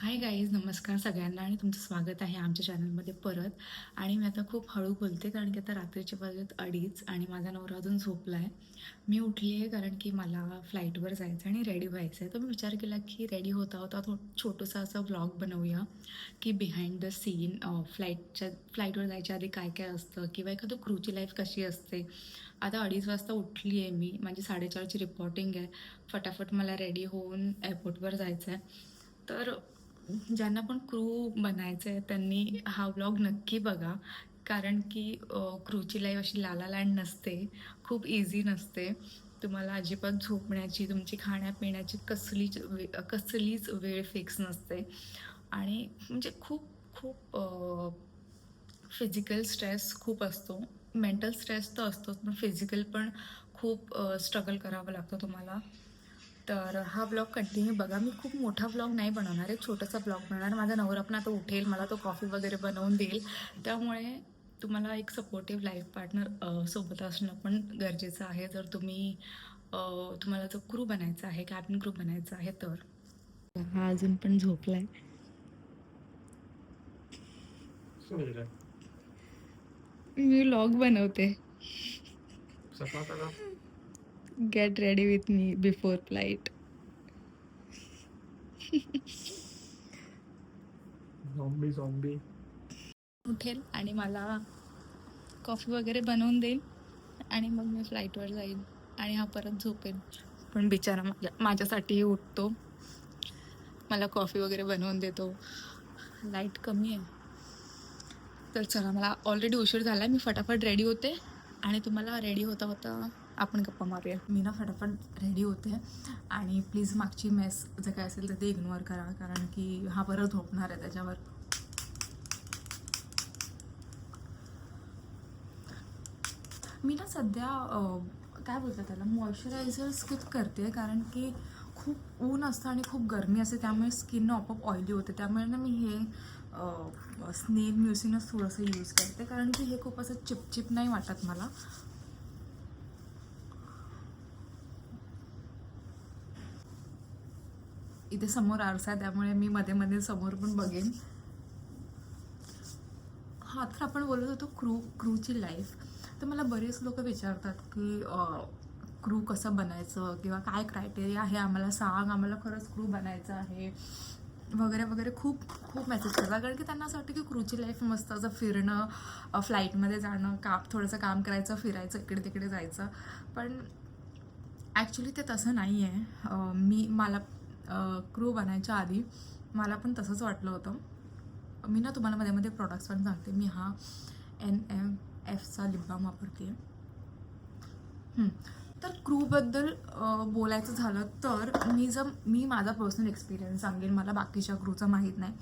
Hi guys, नमस्कार सगळ्यांना आणि तुमचं स्वागत आहे आमच्या चॅनलमध्ये परत. आणि मी आता खूप हळू बोलते कारण की आता रात्रीचे वाजलेत 2:30 आणि माझा नवरा अजून झोपला आहे. मी उठली आहे कारण की मला फ्लाईटवर जायचं आणि रेडी व्हायचं आहे. तर मी विचार केला की रेडी होता होता छोटंसं असं व्लॉग बनवूया की बिहाइंड द सीन फ्लाईटवर जायच्या आधी काय काय असतं किंवा एखादं क्रूची लाईफ कशी असते. आता 2:30 वाजता उठली आहे मी, माझी 4:30ची रिपोर्टिंग आहे. फटाफट मला रेडी होऊन एअरपोर्टवर जायचं आहे. तर ज्यांना पण क्रू बनायचं आहे त्यांनी हा व्लॉग नक्की बघा, कारण की क्रूची लाईफ अशी लाला लँड नसते, खूप इझी नसते. तुम्हाला अजिबात झोपण्याची, तुमची खाण्यापिण्याची कसलीच वेळ फिक्स नसते. आणि म्हणजे खूप खूप फिजिकल स्ट्रेस खूप असतो, मेंटल स्ट्रेस तर असतोच, पण फिजिकल पण खूप स्ट्रगल करावं लागतं तुम्हाला. तर हा ब्लॉग कंटिन्यू बघा. मी खूप मोठा ब्लॉग नाही बनवणार आहे, छोटासा ब्लॉग बनवणार. माझा नवरा पण आता उठेल, मला तो कॉफी वगैरे बनवून देईल. त्यामुळे तुम्हाला एक सपोर्टिव्ह लाईफ पार्टनर सोबत असणं पण गरजेचं आहे, जर तुम्हाला जो क्रू बनायचा आहे, कॅबिन क्रू बनायचा आहे तर. हा अजून पण झोपलाय. मी व्लॉग बनवते. Get ready with me before flight. Zombie उठेल आणि मला कॉफी वगैरे बनवून देईल आणि मग मी फ्लाईटवर जाईल आणि हा परत झोपेल. पण बिचारा माझ्यासाठीही उठतो, मला कॉफी वगैरे बनवून देतो. लाईट कमी आहे तर चला, मला ऑलरेडी उशीर झाला आहे. मी फटाफट रेडी होते आणि तुम्हाला रेडी होता होता आपण गप्पा मारूया. मी ना फटाफट रेडी होते आणि प्लीज मागची मेस जर काय असेल तर ते इग्नोर करा, कारण की हा परत झोपणार आहे त्याच्यावर. मी ना सध्या काय बोलतात त्याला, मॉइश्चरायझर स्किप करते, कारण की खूप ऊन असतं आणि खूप गरमी असते, त्यामुळे स्किन आपोआप ऑइली होते. त्यामुळे ना मी हे स्नेल म्युसिनच थोडंसं यूज करते, कारण की हे खूप असं चिपचिप नाही वाटत मला. इथे समोर आरसा आहे, त्यामुळे मी मध्ये मध्ये समोर पण बघेन. हां, तर आपण बोलत होतो क्रूची लाईफ. तर मला बरेच लोक विचारतात की क्रू कसं बनायचं किंवा काय क्रायटेरिया आहे, आम्हाला सांग, आम्हाला खरंच क्रू बनायचं आहे वगैरे वगैरे. खूप खूप मेसेज करतात, कारण की त्यांना असं वाटतं की क्रूची लाईफ मस्त असं फिरणं, फ्लाईटमध्ये जाणं, थोडंसं काम करायचं, फिरायचं, इकडे तिकडे जायचं. पण ॲक्च्युली ते तसं नाही आहे. मला क्रू बनायच्या आधी मला पण तसंच वाटलं होतं. मी ना तुम्हाला मध्ये मध्ये प्रॉडक्ट्स पण सांगते. मी हा NMFचा लिप बाम वापरते आहे. तर क्रूबद्दल बोलायचं झालं तर मी माझा पर्सनल एक्सपिरियन्स सांगेन, मला बाकीच्या क्रूचा माहीत नाही.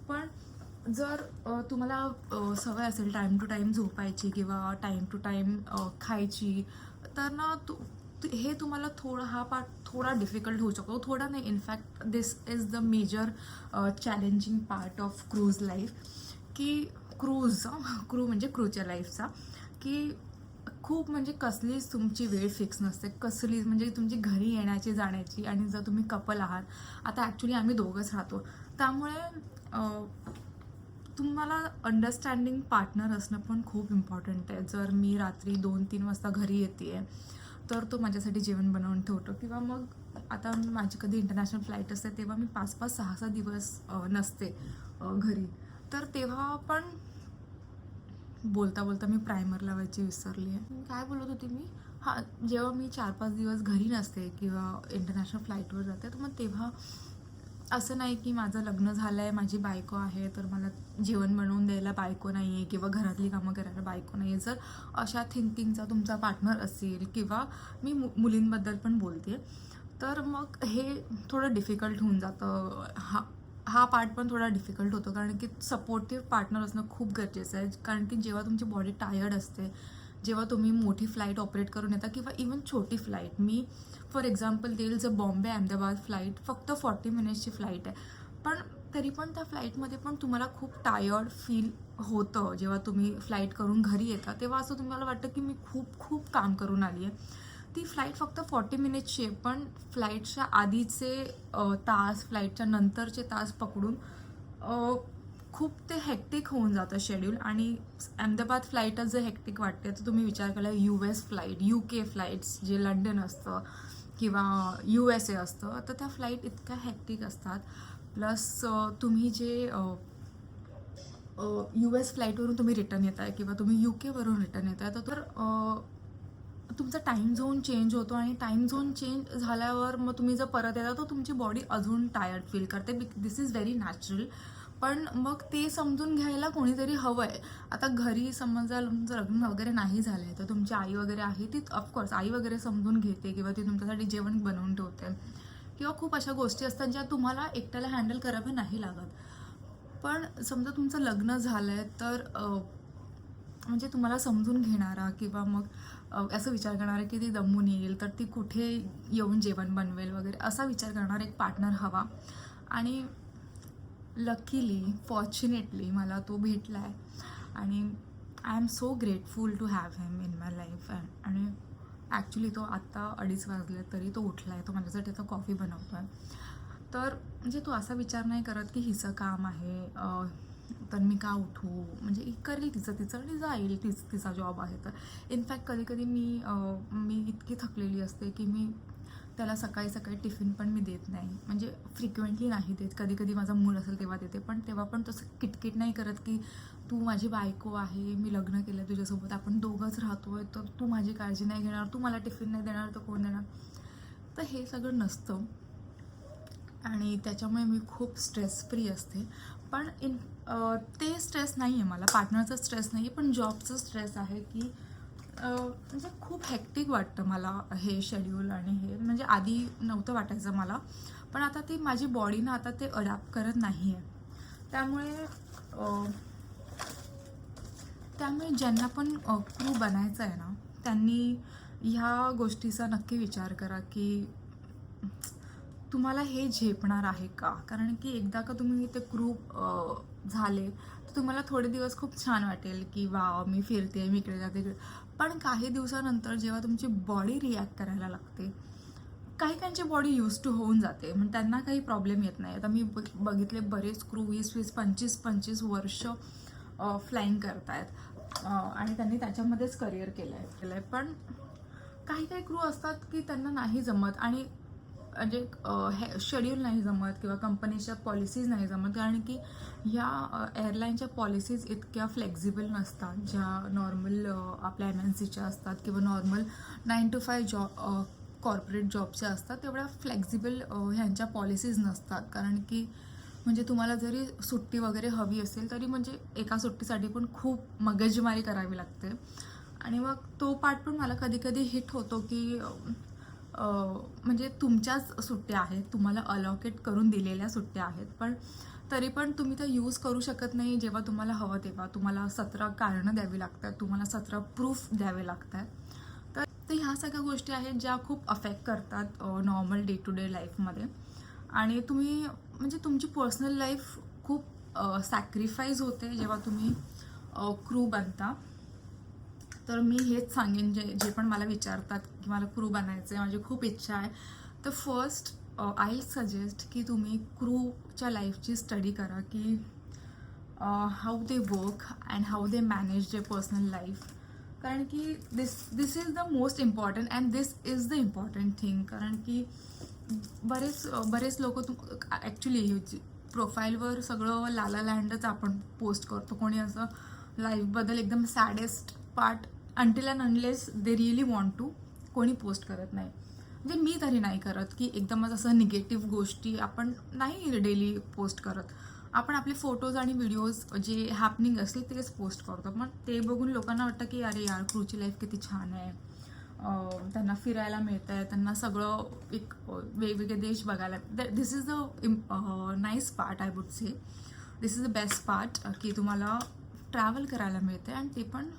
पण जर तुम्हाला सवय असेल टाईम टू टाईम झोपायची किंवा टाईम टू टाईम खायची, तर ना हे तुम्हाला हा पार्ट थोडा डिफिकल्ट होऊ शकतो. थोडा नाही, in fact this is the major challenging part of cruise life. की क्रू म्हणजे क्रूच्या लाईफचा, की खूप म्हणजे कसलीच तुमची वेळ फिक्स नसते, कसलीच म्हणजे तुमची घरी येण्याची जाण्याची. आणि जर तुम्ही कपल आहात, आता ॲक्च्युली आम्ही दोघंच राहतो, त्यामुळे तुम्हाला अंडरस्टँडिंग पार्टनर असणं पण खूप इम्पॉर्टंट आहे. जर मी रात्री 2-3 वाजता घरी येते आहे तर तो माझ्यासाठी जेवण बनवून ठेवतो. किंवा मग आता माझी कधी इंटरनॅशनल फ्लाईट असते तेव्हा मी 5-5, 6-6 दिवस नसते घरी, तर तेव्हा पण बोलता बोलता मी प्रायमर लावायची विसरली आहे. काय बोलत होती मी? हां, जेव्हा मी 4-5 दिवस घरी नसते किंवा इंटरनॅशनल फ्लाईटवर जाते, तर मग तेव्हा असं नाही की माझं लग्न झालं आहे, माझी बायको आहे, तर मला जेवण बनवून द्यायला बायको नाही आहे किंवा घरातली कामं करायला बायको नाही आहे. जर अशा थिंकिंगचा तुमचा पार्टनर असेल, किंवा मी मुलींबद्दल पण बोलते, तर मग हे थोडं डिफिकल्ट होऊन जातं. हा पार्ट पण थोडा डिफिकल्ट होतो, कारण की सपोर्टिव्ह पार्टनर असणं खूप गरजेचं आहे. कारण की जेव्हा तुमची बॉडी टायर्ड असते, जेव्हा तुम्ही मोठी फ्लाईट ऑपरेट करून येता किंवा इवन छोटी फ्लाईट, मी फॉर एक्झाम्पल देईल, जर बॉम्बे अहमदाबाद फ्लाईट फक्त 40 मिनिट्सची फ्लाईट आहे, पण तरी पण त्या फ्लाईटमध्ये पण तुम्हाला खूप टायर्ड फील होतं. जेव्हा तुम्ही फ्लाईट करून घरी येता तेव्हा असं तुम्हाला वाटतं की मी खूप खूप काम करून आली आहे. ती फ्लाईट फक्त 40 मिनिट्सची आहे, पण फ्लाईटच्या आधीचे तास, फ्लाईटच्या नंतरचे तास पकडून खूप ते हेक्टिक होऊन जातं शेड्यूल. आणि अहमदाबाद फ्लाईटच जर हेक्टिक वाटते तर तुम्ही विचार केला US फ्लाईट, UK फ्लाईट्स जे लंडन असतं किंवा USA असतं, तर त्या फ्लाईट इतक्या हेक्टिक असतात. प्लस तुम्ही जे US फ्लाईटवरून तुम्ही रिटर्न येत आहे किंवा तुम्ही UKवरून रिटर्न येत आहे, तर तुमचा टाईम झोन चेंज होतो आणि टाईम झोन चेंज झाल्यावर मग तुम्ही जर परत येता तर तुमची बॉडी अजून टायर्ड फील करते. दिस इज व्हेरी नॅचरल. पण मग ते समजून घ्यायला कोणीतरी हवं आहे. आता घरी समजा तुमचं लग्न वगैरे नाही झालं आहे तर तुमची आई वगैरे आहे, ती ऑफकोर्स आई वगैरे समजून घेते किंवा ती तुमच्यासाठी जेवण बनवून ठेवते किंवा खूप अशा गोष्टी असतात ज्या तुम्हाला एकट्याला हँडल कराव्या नाही लागत. पण समजा तुमचं लग्न झालं आहे तर म्हणजे तुम्हाला समजून घेणारा किंवा मग असं विचार करणारा की ती दमून येईल तर ती कुठे येऊन जेवण बनवेल वगैरे असा विचार करणारा एक पार्टनर हवा. आणि लकीली फॉर्च्युनेटली मला तो भेटला आहे आणि I am so grateful to have him in my life. आणि ॲक्च्युली तो आत्ता 2:30 वाजले तरी तो उठला आहे, तो माझ्यासाठी आता कॉफी बनवतो आहे. तर म्हणजे तो असा विचार नाही करत की हिचं काम आहे तर मी का उठू, म्हणजे करेल तिचं आणि जाईल, तिचा जॉब आहे तर. इनफॅक्ट कधी कधी मी इतकी थकलेली असते की मी त्याला सकाळी सकाळी टिफिन पण मी देत नाही, म्हणजे फ्रिक्वेंटली नाही देत. कधी कधी माझा मूड असेल तेव्हा देते, पण तेव्हा पण तसं किटकिट नाही करत की तू माझी बायको आहे, मी लग्न केलं तुझ्यासोबत, आपण दोघंच राहतोय, तर तू माझी काळजी नाही घेणार, तू मला टिफिन नाही देणार तर कोण देणार. तर हे सगळं नसतं आणि त्याच्यामुळे मी खूप स्ट्रेस फ्री असते. पण ते स्ट्रेस नाही आहे मला, पार्टनरचा स्ट्रेस नाही आहे, पण जॉबचं स्ट्रेस आहे की म्हणजे खूप हेक्टिक वाटतं मला हे शेड्यूल. आणि हे म्हणजे आधी नव्हतं वाटायचं मला, पण आता ती माझी बॉडी ना आता ते अडॅप्ट करत नाही आहे. त्यामुळे ज्यांना पण क्रू बनायचं आहे ना त्यांनी ह्या गोष्टीचा नक्की विचार करा की तुम्हाला हे झेपणार आहे का. कारण की एकदा का तुम्ही ते क्रू झाले तर तुम्हाला थोडे दिवस खूप छान वाटेल की वा मी फिरते, मी इकडे जाते. पण काही दिवसानंतर जेव्हा तुमची बॉडी रिॲक्ट करायला लागते, काही बॉडी यूज टू होऊन जाते, म्हणजे त्यांना काही प्रॉब्लेम येत नाही. आता मी बघितले बरेच क्रू 20-20, 25-25 वर्ष फ्लाईंग करतायत आणि त्यांनी त्याच्यामध्येच करिअर केलं आहे. पण काही क्रू असतात की त्यांना नाही जमत आणि म्हणजे हे शेड्यूल नाही जमत किंवा कंपनीच्या पॉलिसीज नाही जमत. कारण की ह्या एअरलाईनच्या पॉलिसीज इतक्या फ्लेक्झिबल नसतात ज्या नॉर्मल आपल्या MNCच्या असतात किंवा नॉर्मल 9 to 5 जॉब कॉर्पोरेट जॉबच्या असतात. तेवढ्या फ्लेक्झिबल ह्यांच्या पॉलिसीज नसतात. कारण की म्हणजे तुम्हाला जरी सुट्टी वगैरे हवी असेल तरी म्हणजे एका सुट्टीसाठी पण खूप मगजमारी करावी लागते. आणि मग तो पार्ट पण मला कधी कधी हिट होतो की म्हणजे तुमच्याच सुट्ट्या आहेत, तुम्हाला अलॉकेट करून दिलेल्या सुट्ट्या आहेत, पण तरी पण तुम्ही त्या यूज करू शकत नाही जेव्हा तुम्हाला हवं तेव्हा. तुम्हाला 17 कारणं द्यावी लागतात, तुम्हाला 17 प्रूफ द्यावे लागतात. तर ह्या सगळ्या गोष्टी आहेत ज्या खूप अफेक्ट करतात नॉर्मल डे टू डे लाईफमध्ये. आणि तुम्ही म्हणजे तुमची पर्सनल लाईफ खूप सॅक्रिफाईस होते जेव्हा तुम्ही क्रू बनता. तर मी हेच सांगेन जे पण मला विचारतात की मला क्रू बनायचं आहे, माझी खूप इच्छा आहे, तर फर्स्ट आय विल सजेस्ट की तुम्ही क्रूच्या लाईफची स्टडी करा की how they work and how they manage they personal life. कारण की this is the most important and this is the important thing. कारण की बरेच लोक ॲक्च्युली प्रोफाईलवर सगळं लाला लँडच आपण पोस्ट करतो. कोणी असं लाईफबद्दल एकदम saddest part until and unless they really want to कोणी पोस्ट करत नाही. म्हणजे मी तरी नाही करत की एकदमच असं निगेटिव्ह गोष्टी आपण नाही डेली पोस्ट करत. आपण आपले फोटोज आणि व्हिडिओज जे हॅपनिंग असतील तेच पोस्ट करतो. मग ते बघून लोकांना वाटतं की अरे यार क्रूची लाईफ किती छान आहे, त्यांना फिरायला मिळतं आहे, त्यांना सगळं एक वेगवेगळे देश बघायला. This is the nice part, I would say this is the best part की तुम्हाला ट्रॅव्हल करायला मिळते आणि ते पण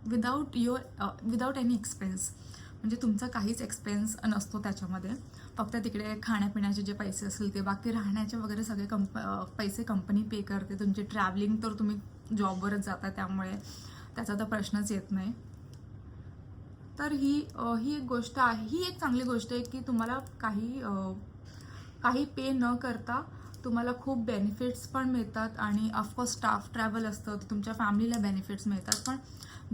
विदाऊट एनी एक्सपेन्स. म्हणजे तुमचा काहीच एक्सपेन्स नसतो त्याच्यामध्ये, फक्त तिकडे खाण्यापिण्याचे जे पैसे असतील ते, बाकी राहण्याचे वगैरे सगळे पैसे कंपनी पे करते. तुमची ट्रॅव्हलिंग तर तुम्ही जॉबवरच जाता त्यामुळे त्याचा तर प्रश्नच येत नाही. तर ही एक गोष्ट आहे, ही एक चांगली गोष्ट आहे की तुम्हाला काही पे न करता तुम्हाला खूप बेनिफिट्स पण मिळतात. आणि ऑफकोर्स स्टाफ ट्रॅव्हल असतं तर तुमच्या फॅमिलीला बेनिफिट्स मिळतात, पण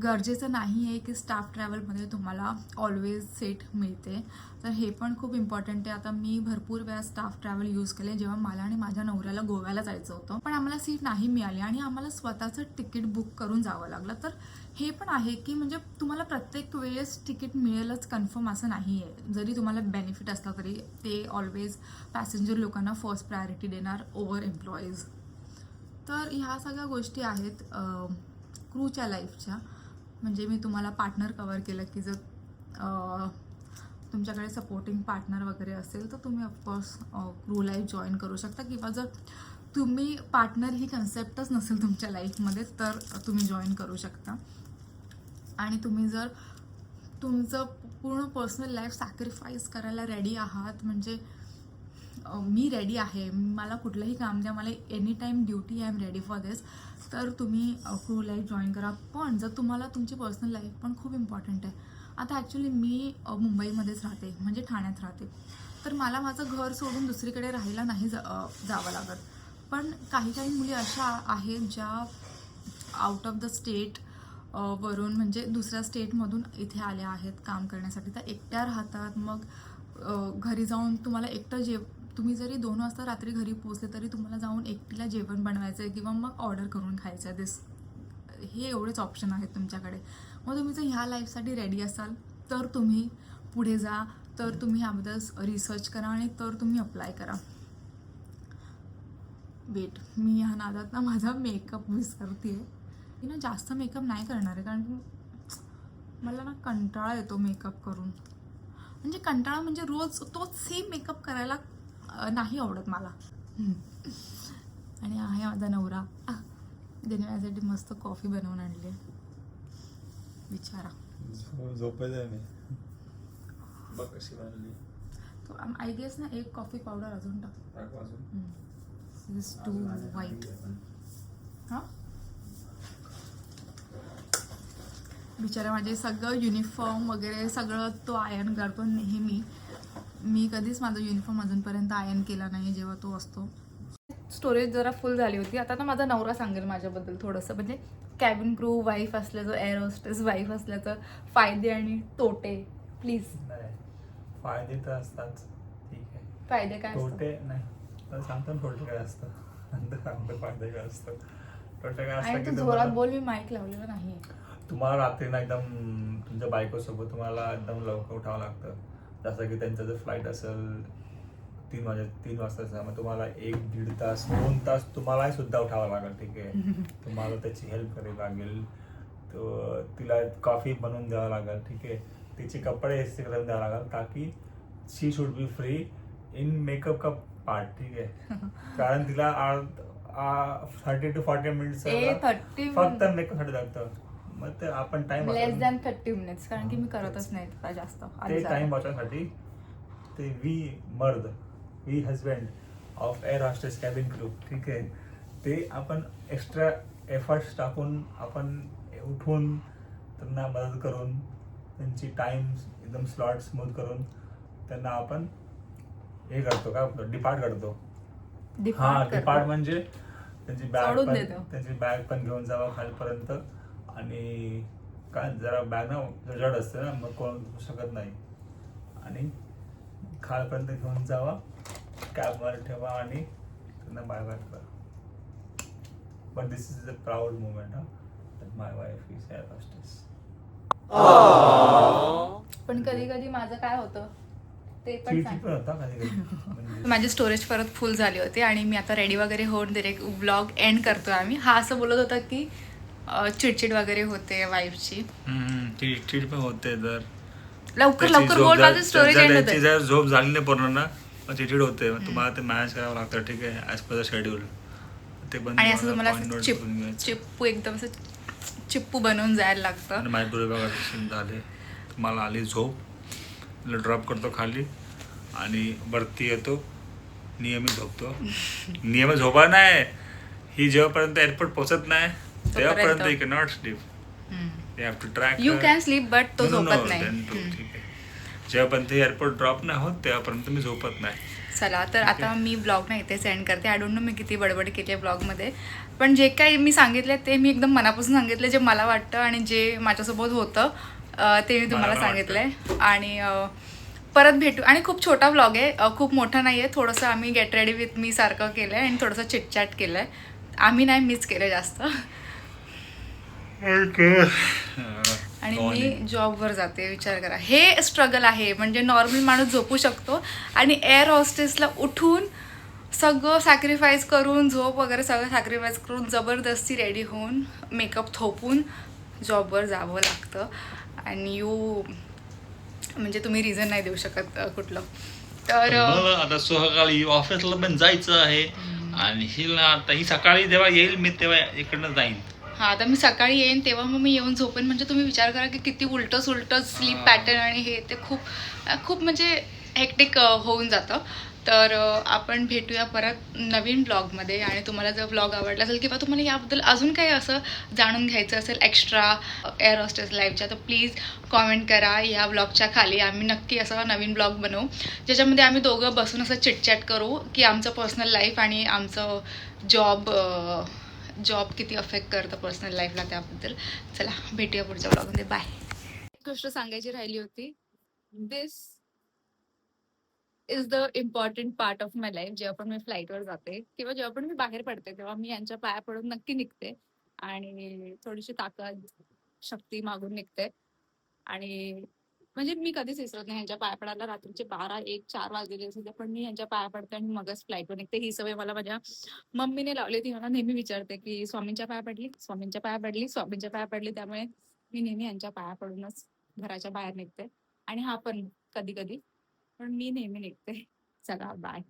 गरजेचं नाही आहे की स्टाफ ट्रॅव्हलमध्ये तुम्हाला ऑलवेज सीट मिळते. तर हे पण खूप इम्पॉर्टंट आहे. आता मी भरपूर वेळा स्टाफ ट्रॅव्हल यूज केले जेव्हा मला आणि माझ्या नवऱ्याला गोव्याला जायचं होतं, पण आम्हाला सीट नाही मिळाली आणि आम्हाला स्वतःचं तिकीट बुक करून जावं लागलं. तर हे पण आहे की म्हणजे तुम्हाला प्रत्येक वेळेस तिकीट मिळेलच कन्फर्म असं नाही आहे. जरी तुम्हाला बेनिफिट असला तरी ते ऑलवेज पॅसेंजर लोकांना फर्स्ट प्रायोरिटी देणार ओव्हर एम्प्लॉईज. तर ह्या सगळ्या गोष्टी आहेत क्रूच्या लाईफच्या. म्हणजे मी तुम्हाला पार्टनर कवर केलं की जर तुमच्याकडे सपोर्टिंग पार्टनर वगैरे असेल तर तुम्ही ऑफकोर्स क्रू लाईफ जॉईन करू शकता, किंवा जर तुम्ही पार्टनर ही कन्सेप्टच नसेल तुमच्या लाईफमध्ये तर तुम्ही जॉईन करू शकता. आणि तुम्ही जर तुमचं पूर्ण पर्सनल लाईफ सॅक्रिफाईस करायला रेडी आहात, म्हणजे मी रेडी आहे, मला कुठलंही काम द्या, मला any time duty, I am ready for this, तर तुम्ही क्रू लाईफ जॉईन करा. पण जर तुम्हाला तुमची पर्सनल लाईफ पण खूप इम्पॉर्टंट आहे. आता ॲक्च्युली मी मुंबईमध्येच राहते, म्हणजे ठाण्यात राहते, तर मला माझं घर सोडून दुसरीकडे राहायला नाही जावं लागत. पण काही मुली अशा आहेत ज्या आउट ऑफ द स्टेट वरून म्हणजे दुसऱ्या स्टेटमधून इथे आल्या आहेत काम करण्यासाठी, तर एकट्या राहतात. मग घरी जाऊन तुम्हाला तुम्ही जरी 2 वाजता रात्री घरी पोहोचले तरी तुम्हाला जाऊन एकटीला जेवण बनवायचं आहे किंवा मग ऑर्डर करून खायचं आहे. हे एवढेच ऑप्शन आहेत तुमच्याकडे. मग तुम्ही जर ह्या लाईफसाठी रेडी असाल तर तुम्ही पुढे जा, तर तुम्ही ह्याबद्दल रिसर्च करा आणि तर तुम्ही अप्लाय करा. वेट, मी ह्या नादात ना माझा मेकअप विसरते आहे. मी ना जास्त मेकअप नाही करणार आहे, कारण की मला ना कंटाळा येतो मेकअप करून. म्हणजे कंटाळा म्हणजे रोज तोच सेम मेकअप करायला नाही आवडत मला. आणि आहे माझा नवरा, ज्याने माझ्यासाठी मस्त कॉफी बनवून आणली आहे. विचारा झोपायचं मी बघ कशी बनली. तो आय गेस ना एक कॉफी पावडर अजून टाक. Is too white. हां, बिचारा माझे सगळं युनिफॉर्म वगैरे सगळं तो आयर्न करतो नेहमी. मी कधीच माझा युनिफॉर्म अजूनपर्यंत आयर्न केला नाही जेव्हा तो असतो. स्टोरेज जरा फुल झाली होती. आता ना माझा नवरा सांगेल माझ्याबद्दल थोडंसं, म्हणजे कॅबिन क्रू वाईफ असल्याचं, एअर होस्टेस वाईफ असल्याचं फायदे आणि तोटे प्लीज. नाही, फायदे तर असतात, ठीक आहे. फायदे काय असतात? तोटे नाही तर सांगतो ना, तोटे काय असतं नंतर सांगतो फायदे काय असतं. तोटे काय असतं आणि की तू जोरात बोल, मी माईक लावलेलं नाही. तुम्हाला रात्री ना एकदम तुमच्या बायकोसोबत तुम्हाला एकदम लवकर उठावं लागतं. जसं की त्यांचं जर फ्लाईट असेल 3 वाजता, मग तुम्हाला 1-1.5 तास 2 तास तुम्हालाही सुद्धा उठावं लागेल, ठीक आहे. तुम्हाला त्याची हेल्प करावी लागेल, तो तिला कॉफी बनवून द्यावं लागेल, ठीक आहे. तिचे कपडे इस्त्री करून द्यावं लागेल, ताकी she should be free in makeup का पार्ट, ठीक आहे. कारण तिला 30 to 40 मिनिट्स फक्त मेकअपसाठी लागतं. मग ते आपण टाइम लेस दॅन 30 मिनिट्स, कारण की मी करतच नाही आता जास्त. ते टाइम वाचवण्यासाठी ते we husband of air hostess cabin crew, ठीक आहे, ते आपण एक्स्ट्रा एफर्ट्स टाकून आपण उठून त्यांना मदत करून त्यांची टाइम एकदम स्लॉट स्मूथ करून त्यांना आपण हे करतो, काय आपलं डिपार्ट करतो. डिपार्ट म्हणजे त्यांची बॅग पण घेऊन जावा खालपर्यंत. आणि काय जरा बॅग ना जड असते ना, मग कोण शकत नाही. आणि खालपर्यंत घेऊन जावा, कॅबवर ठेवा आणि त्यांना बाय बाय करा. But this is a proud movement that my wife is air hostess. पण कधी कधी माझं काय होतं ते पण चिडचिड होता कधी कधी. माझी स्टोरेज परत फुल झाली होती आणि मी आता रेडी वगैरे होऊन डिरेक्ट व्लॉग एंड करतोय आम्ही. हा असं बोलत होता की चिडचिड वगैरे होते वाईफची. चिडचिड पण होते, जर लवकर बोल, माझं स्टोरेज एंड होतं. जर झोप झाली नाही पूर्ण ना, चिडचिड होते. तुम्हाला ते मॅनेज करावं लागतं, ठीक आहे, ॲज पर द शेड्यूल. ते पण आणि असं तुम्हाला चिप्पू एकदम असं चिप्पू बनवून जायला लागतं. आणि माझे डोळे बघा झाले, मला आली झोप, ड्रॉप करतो खाली आणि वरती येतो, नियमित झोपतो. नियमित झोपा नाही, ही जेव्हापर्यंत एअरपोर्ट पोहोचत नाही तेव्हापर्यंत you cannot sleep. They have to track you can sleep but तो झोपत नाही. ठीक आहे. जेव्हापर्यंत एअरपोर्ट ड्रॉप नाही होत तेव्हापर्यंत मी झोपत नाही. चला तर आता मी ब्लॉग ना इथे सेंड करते. आय डोंट नो मी किती बडबड केली आहे ब्लॉगमध्ये, पण जे काही मी सांगितले ते मी एकदम मनापासून सांगितले, जे मला वाटतं आणि जे माझ्यासोबत होतं ते मी तुम्हाला सांगितलं आहे. आणि परत भेटू. आणि खूप छोटा ब्लॉग आहे, खूप मोठा नाही आहे. थोडंसं आम्ही गेट रेडी विथ मी सारखं केलं आहे आणि थोडंसं चिटचॅट केलं आहे. आम्ही नाही, मीच केलं जास्त. आणि मी जॉबवर जाते. विचार करा, हे स्ट्रगल आहे. म्हणजे नॉर्मल माणूस झोपू शकतो आणि एअर हॉस्टेसला उठून सगळं सॅक्रिफाईस करून, झोप वगैरे सगळं सॅक्रिफाईस करून जबरदस्ती रेडी होऊन मेकअप थोपून जॉबवर जावं लागतं. आणि म्हणजे तुम्ही रिझन नाही देऊ शकत कुठलं. तर मला आता सकाळी ऑफिसला पण जायचं आहे आणि हिला आता ही सकाळी जेव्हा येईल मी तेव्हा इकडनं जाईन. हां, आता मी सकाळी येईन तेव्हा मग मी येऊन झोपेन. म्हणजे तुम्ही विचार करा की किती उलटं सुलटं स्लीप पॅटर्न आणि हे ते खूप म्हणजे हेक्टिक होऊन जातं. तर आपण भेटूया परत नवीन ब्लॉगमध्ये. आणि तुम्हाला जर ब्लॉग आवडला असेल किंवा तुम्हाला याबद्दल अजून काही असं जाणून घ्यायचं असेल एक्स्ट्रा एअर हॉस्टेस लाईफच्या, तर प्लीज कॉमेंट करा या ब्लॉगच्या खाली. आम्ही नक्की असं नवीन ब्लॉग बनवू ज्याच्यामध्ये आम्ही दोघं बसून असं चिटचॅट करू की आमचं पर्सनल लाईफ आणि आमचं जॉब किती अफेक्ट करतं पर्सनल लाईफला त्याबद्दल. चला भेटूया पुढच्या ब्लॉगमध्ये. बाय. एक गोष्ट सांगायची राहिली होती. This is the important part of my life. जेव्हा पण मी फ्लाईटवर जाते किंवा जेव्हा पण मी बाहेर पडते तेव्हा मी यांच्या पाया पडून नक्की निघते आणि थोडीशी ताकद शक्ती मागून निघते. आणि म्हणजे मी कधीच विसरत नाही यांच्या पाया पडायला. रात्रीचे 12, 1, 4 वाजलेले असते पण मी यांच्या पाया पडते आणि मगच फ्लाईटवर निघते. ही सवय मला माझ्या मम्मीने लावली. ती मला नेहमी विचारते की स्वामींच्या पाया पडली, स्वामींच्या पाया पडली, स्वामींच्या पाया पडली. त्यामुळे मी नेहमी यांच्या पाया पडूनच घराच्या बाहेर निघते. आणि हा पण कधी कधी, पण मी नेहमी निघते. चला बाय.